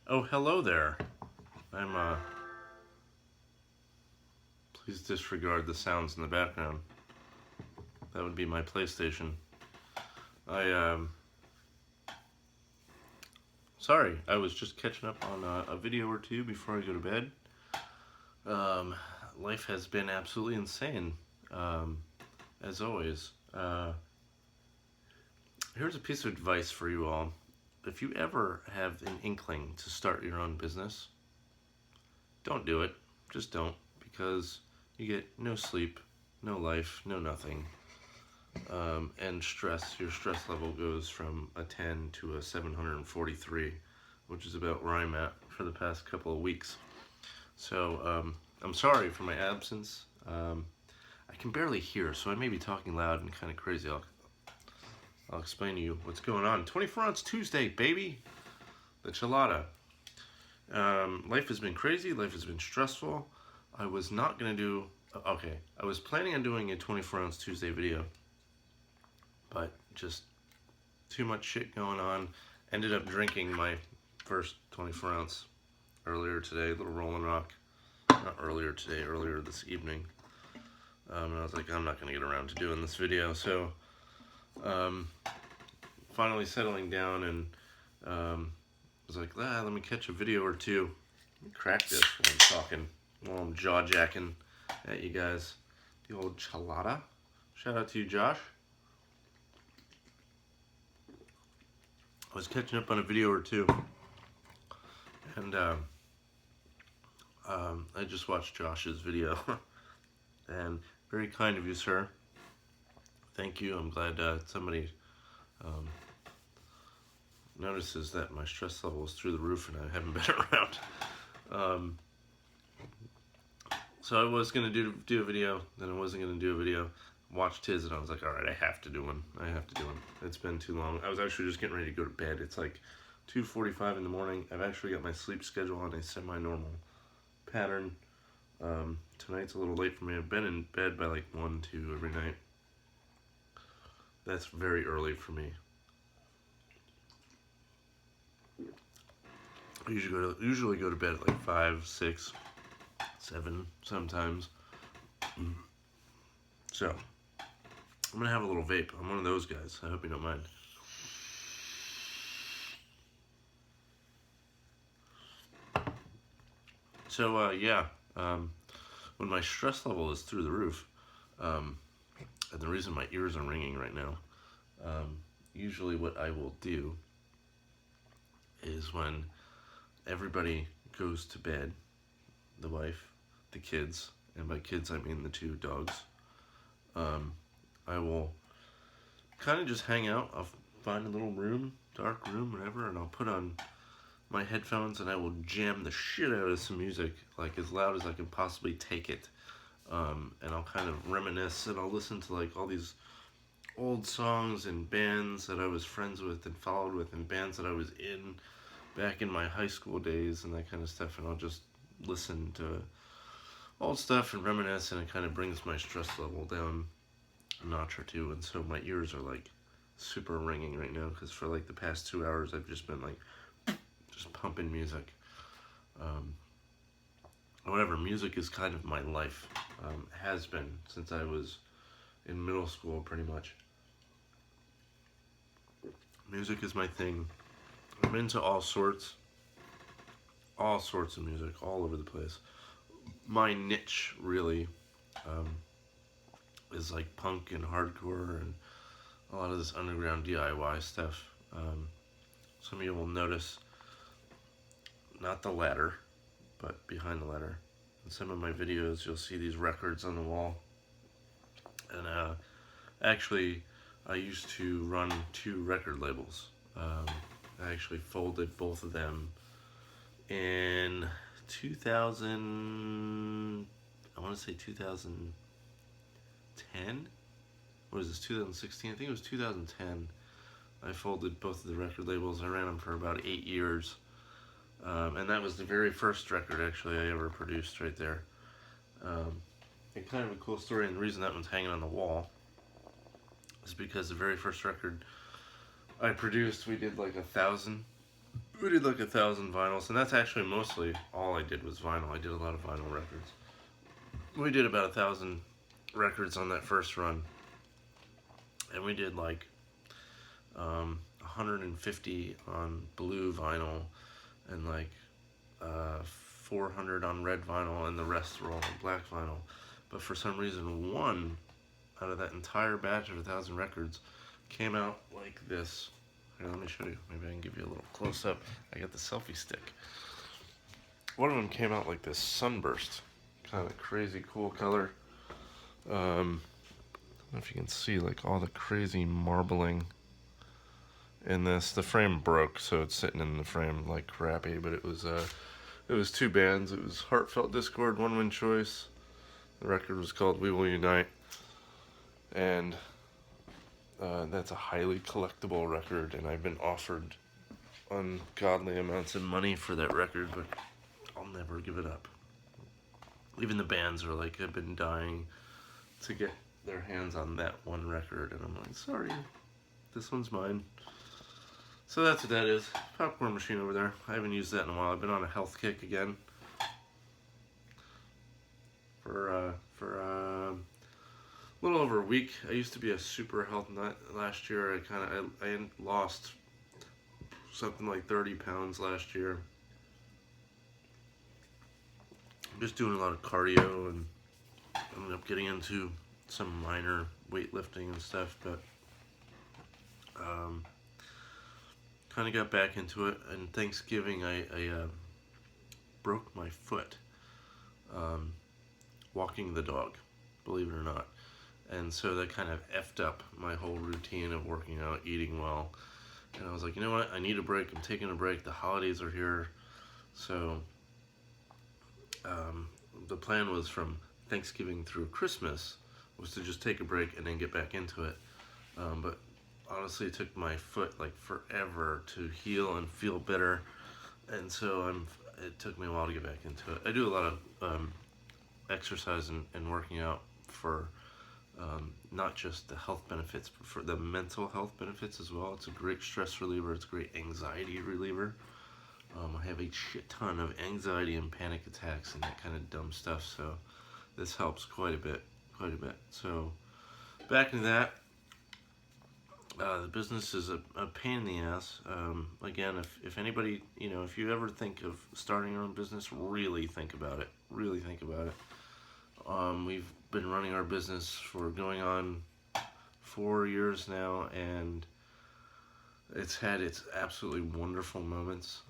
Oh, hello there. I'm. Please disregard the sounds in the background. That would be my PlayStation. I. Sorry, I was just catching up on a video or two before I go to bed. Um, Life has been absolutely insane, um, as always. Here's a piece of advice for you all. If you ever have an inkling to start your own business, don't do it. Just don't, because you get no sleep, no life, no nothing. And your stress level goes from a 10 to a 743, which is about where I'm at for the past couple of weeks. So I'm sorry for my absence. I can barely hear, so I may be talking loud and kind of crazy. I'll explain to you what's going on. 24 ounce Tuesday, baby. The Chelada. Life has been crazy. Life has been stressful. I was not going to do... Okay, I was planning on doing a 24 ounce Tuesday video, but just too much shit going on. Ended up drinking my first 24 ounce earlier today, a little Rolling Rock. Not earlier today, earlier this evening. And I was like, I'm not going to get around to doing this video. So, finally settling down and was like, let me catch a video or two. Let me crack this while I'm talking, while I'm jaw-jacking at you guys. The old Chelada. Shout out to you, Josh. I was catching up on a video or two, and I just watched Josh's video, and very kind of you, sir. Thank you. I'm glad somebody notices that my stress level is through the roof and I haven't been around. So I was gonna do a video, then I wasn't gonna do a video. Watched his and I was like, all right, I have to do one. It's been too long. I was actually just getting ready to go to bed. It's like 2:45 in the morning. I've actually got my sleep schedule on a semi-normal pattern. Tonight's a little late for me. I've been in bed by like 1, 2 every night. That's very early for me. I usually go to bed at like 5, 6, 7 sometimes. So I'm gonna have a little vape. I'm one of those guys. I hope you don't mind. So when my stress level is through the roof, and the reason my ears are ringing right now, usually what I will do is when everybody goes to bed, the wife, the kids, and by kids I mean the 2 dogs, I will kind of just hang out. I'll find a little room, dark room, whatever, and I'll put on my headphones and I will jam the shit out of some music, like as loud as I can possibly take it. And I'll kind of reminisce and I'll listen to like all these old songs and bands that I was friends with and followed with and bands that I was in back in my high school days and that kind of stuff, and I'll just listen to old stuff and reminisce, and it kind of brings my stress level down a notch or two. And so my ears are like super ringing right now because for like the past 2 hours I've just been like just pumping music. However, music is kind of my life. Has been since I was in middle school, pretty much. Music is my thing. I'm into all sorts of music, all over the place. My niche, really, is like punk and hardcore and a lot of this underground DIY stuff. Some of you will notice, not the ladder, but behind the ladder. In some of my videos, you'll see these records on the wall. And actually, I used to run 2 record labels. I actually folded both of them in 2000, I want to say 2010? What is this, 2016? I think it was 2010. I folded both of the record labels. I ran them for about 8 years. And that was the very first record, actually, I ever produced right there. And kind of a cool story, and the reason that one's hanging on the wall is because the very first record I produced, we did like 1,000 We did like 1,000 vinyls, and that's actually mostly all I did was vinyl. I did a lot of vinyl records. We did about 1,000 records on that first run, and we did like 150 on blue vinyl, and like 400 on red vinyl, and the rest were all on black vinyl. But for some reason, one out of that entire batch of 1,000 records came out like this. Here, let me show you. Maybe I can give you a little close up. I got the selfie stick. One of them came out like this sunburst, kind of crazy cool color. I don't know if you can see like all the crazy marbling in this. The frame broke, so it's sitting in the frame like crappy. But it was two bands. It was Heartfelt Discord, One Win Choice. The record was called We Will Unite, and that's a highly collectible record, and I've been offered ungodly amounts of money for that record, but I'll never give it up. Even the bands are like, have been dying to get their hands on that one record, and I'm like, sorry, this one's mine. So that's what that is. Popcorn machine over there. I haven't used that in a while. I've been on a health kick again. For a little over a week. I used to be a super health nut. Last year, I lost something like 30 pounds last year. Just doing a lot of cardio, and ended up getting into some minor weightlifting and stuff, but kind of got back into it. And Thanksgiving, I broke my foot walking the dog, believe it or not. And so that kind of effed up my whole routine of working out, eating well. And I was like, you know what? I need a break. I'm taking a break. The holidays are here. So the plan was from Thanksgiving through Christmas was to just take a break and then get back into it. But honestly, it took my foot like forever to heal and feel better. And so it took me a while to get back into it. I do a lot of exercise and working out for not just the health benefits, but for the mental health benefits as well. It's a great stress reliever. It's a great anxiety reliever. I have a shit ton of anxiety and panic attacks and that kind of dumb stuff, so this helps quite a bit. So back into that. The business is a pain in the ass. Again, if anybody, if you ever think of starting your own business, really think about it. We've been running our business for going on 4 years now, and it's had its absolutely wonderful moments.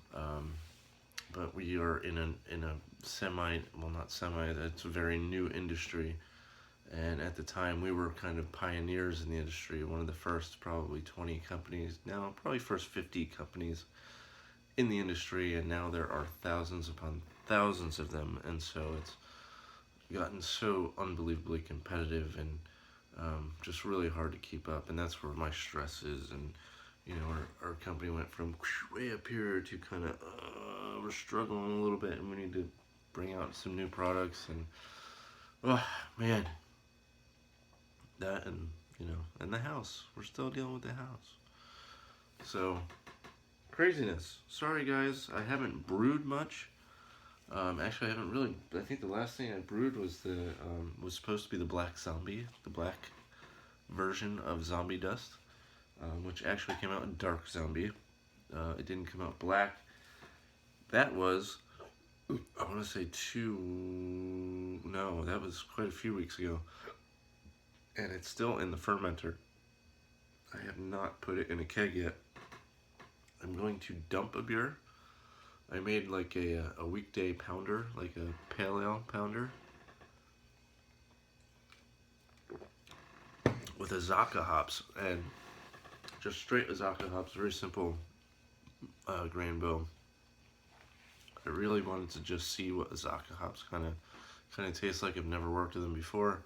But we are in a it's a very new industry. And at the time, we were kind of pioneers in the industry, one of the first probably 20 companies, now probably first 50 companies in the industry, and now there are thousands upon thousands of them, and so it's gotten so unbelievably competitive and just really hard to keep up, and that's where my stress is. And our company went from way up here to kind of we're struggling a little bit, and we need to bring out some new products, and oh man, that, and the house, we're still dealing with the house, so craziness. Sorry guys, I haven't brewed much. Actually, I haven't really. I think the last thing I brewed was was supposed to be the Black Zombie, the black version of Zombie Dust, which actually came out in Dark Zombie. It didn't come out black. That was, I want to say that was quite a few weeks ago, and it's still in the fermenter. I have not put it in a keg yet. I'm going to dump a beer. I made like a weekday pounder, like a pale ale pounder, with Azacca hops, and just straight Azacca hops, very simple grain bill. I really wanted to just see what Azacca hops kind of taste like. I've never worked with them before,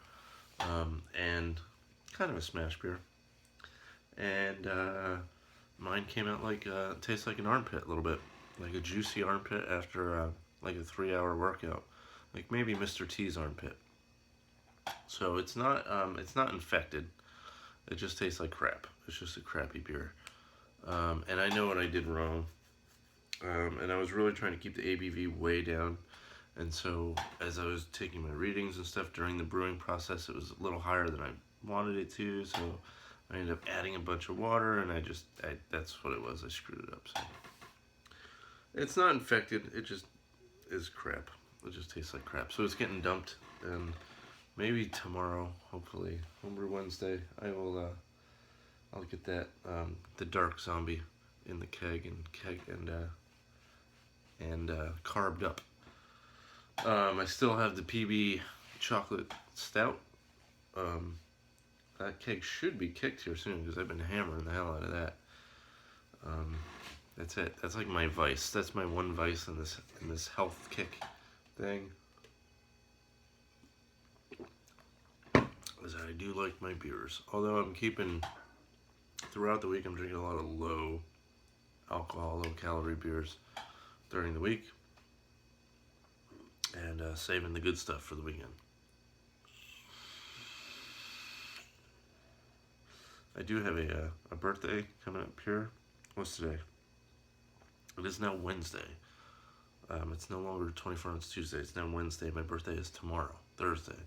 and kind of a smash beer. And mine came out like tastes like an armpit a little bit, like a juicy armpit after like a 3-hour workout, like maybe Mr. T's armpit. So it's not infected. It just tastes like crap. It's just a crappy beer. And I know what I did wrong. And I was really trying to keep the ABV way down. And so as I was taking my readings and stuff during the brewing process, it was a little higher than I wanted it to. So I ended up adding a bunch of water, and that's what it was. I screwed it up. So it's not infected. It just is crap. It just tastes like crap. So it's getting dumped, and maybe tomorrow, hopefully, Homebrew Wednesday, I'll get that the dark zombie in the keg and carved up. I still have the PB chocolate stout. That keg should be kicked here soon because I've been hammering the hell out of that. That's it. That's like my vice. That's my one vice in this health kick thing. Is I do like my beers. Although I'm keeping throughout the week, I'm drinking a lot of low alcohol, low calorie beers during the week, and saving the good stuff for the weekend. I do have a birthday coming up here. What's today? It is now Wednesday. It's no longer 24-ounce Tuesday. It's now Wednesday. My birthday is tomorrow, Thursday.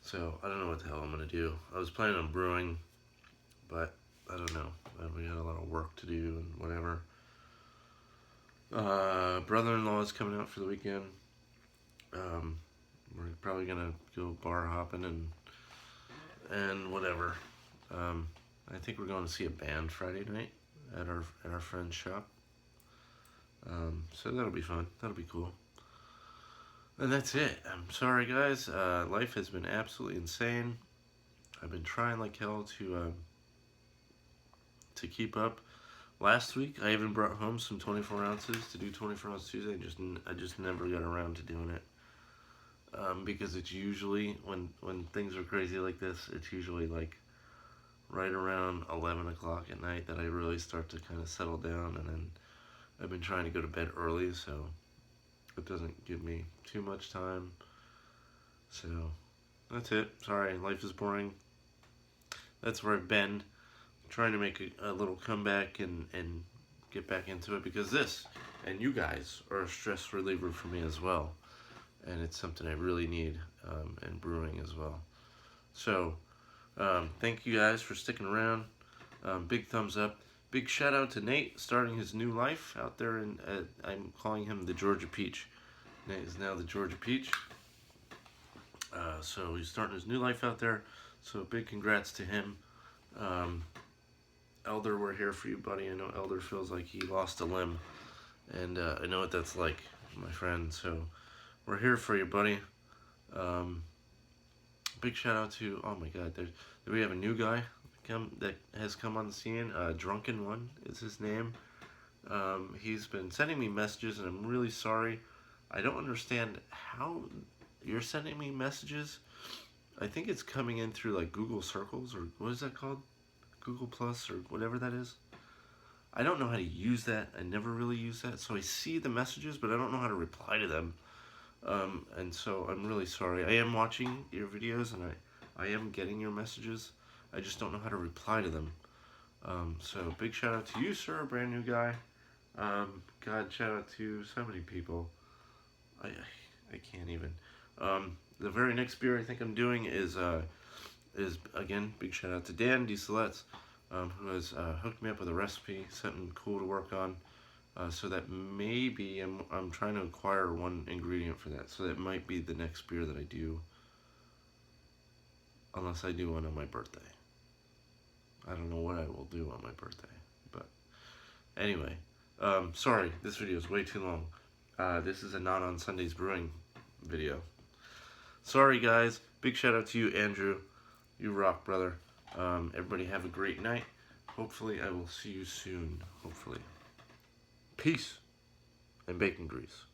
So I don't know what the hell I'm going to do. I was planning on brewing, but I don't know. We got a lot of work to do and whatever. Brother-in-law is coming out for the weekend. We're probably going to go bar hopping and whatever. I think we're going to see a band Friday night at our friend's shop. So that'll be fun. That'll be cool. And that's it. I'm sorry, guys. Life has been absolutely insane. I've been trying like hell to keep up. Last week, I even brought home some 24 ounces to do 24-ounce Tuesday. I just never got around to doing it. Because it's usually, when things are crazy like this, it's usually like right around 11 o'clock at night that I really start to kind of settle down. And then I've been trying to go to bed early, so it doesn't give me too much time. So that's it. Sorry, life is boring. That's where I've been. Trying to make a little comeback and get back into it, because this and you guys are a stress reliever for me as well, and it's something I really need in brewing as well. So thank you guys for sticking around. Big thumbs up. Big shout out to Nate starting his new life out there in I'm calling him the Georgia Peach. Nate is now the Georgia Peach. So he's starting his new life out there. So big congrats to him. Elder, we're here for you, buddy. I know Elder feels like he lost a limb, and I know what that's like, my friend. So we're here for you, buddy. Big shout out to, oh my God, we have a new guy that has come on the scene. Drunken One is his name. He's been sending me messages, and I'm really sorry. I don't understand how you're sending me messages. I think it's coming in through like Google Circles, or what is that called? Google Plus, or whatever that is. I don't know how to use that. I never really use that. So I see the messages, but I don't know how to reply to them. And so I'm really sorry. I am watching your videos, and I am getting your messages. I just don't know how to reply to them. So big shout out to you, sir, brand new guy. God, shout out to so many people. I can't even. The very next beer I think I'm doing is again, big shout out to Dan DeSalettes, who has hooked me up with a recipe, something cool to work on. So that maybe I'm trying to acquire one ingredient for that. So that might be the next beer that I do, unless I do one on my birthday. I don't know what I will do on my birthday, but anyway, sorry, this video is way too long. This is a Not on Sundays Brewing video. Sorry, guys. Big shout out to you, Andrew. You rock, brother. Everybody have a great night. Hopefully, I will see you soon. Hopefully. Peace and bacon grease.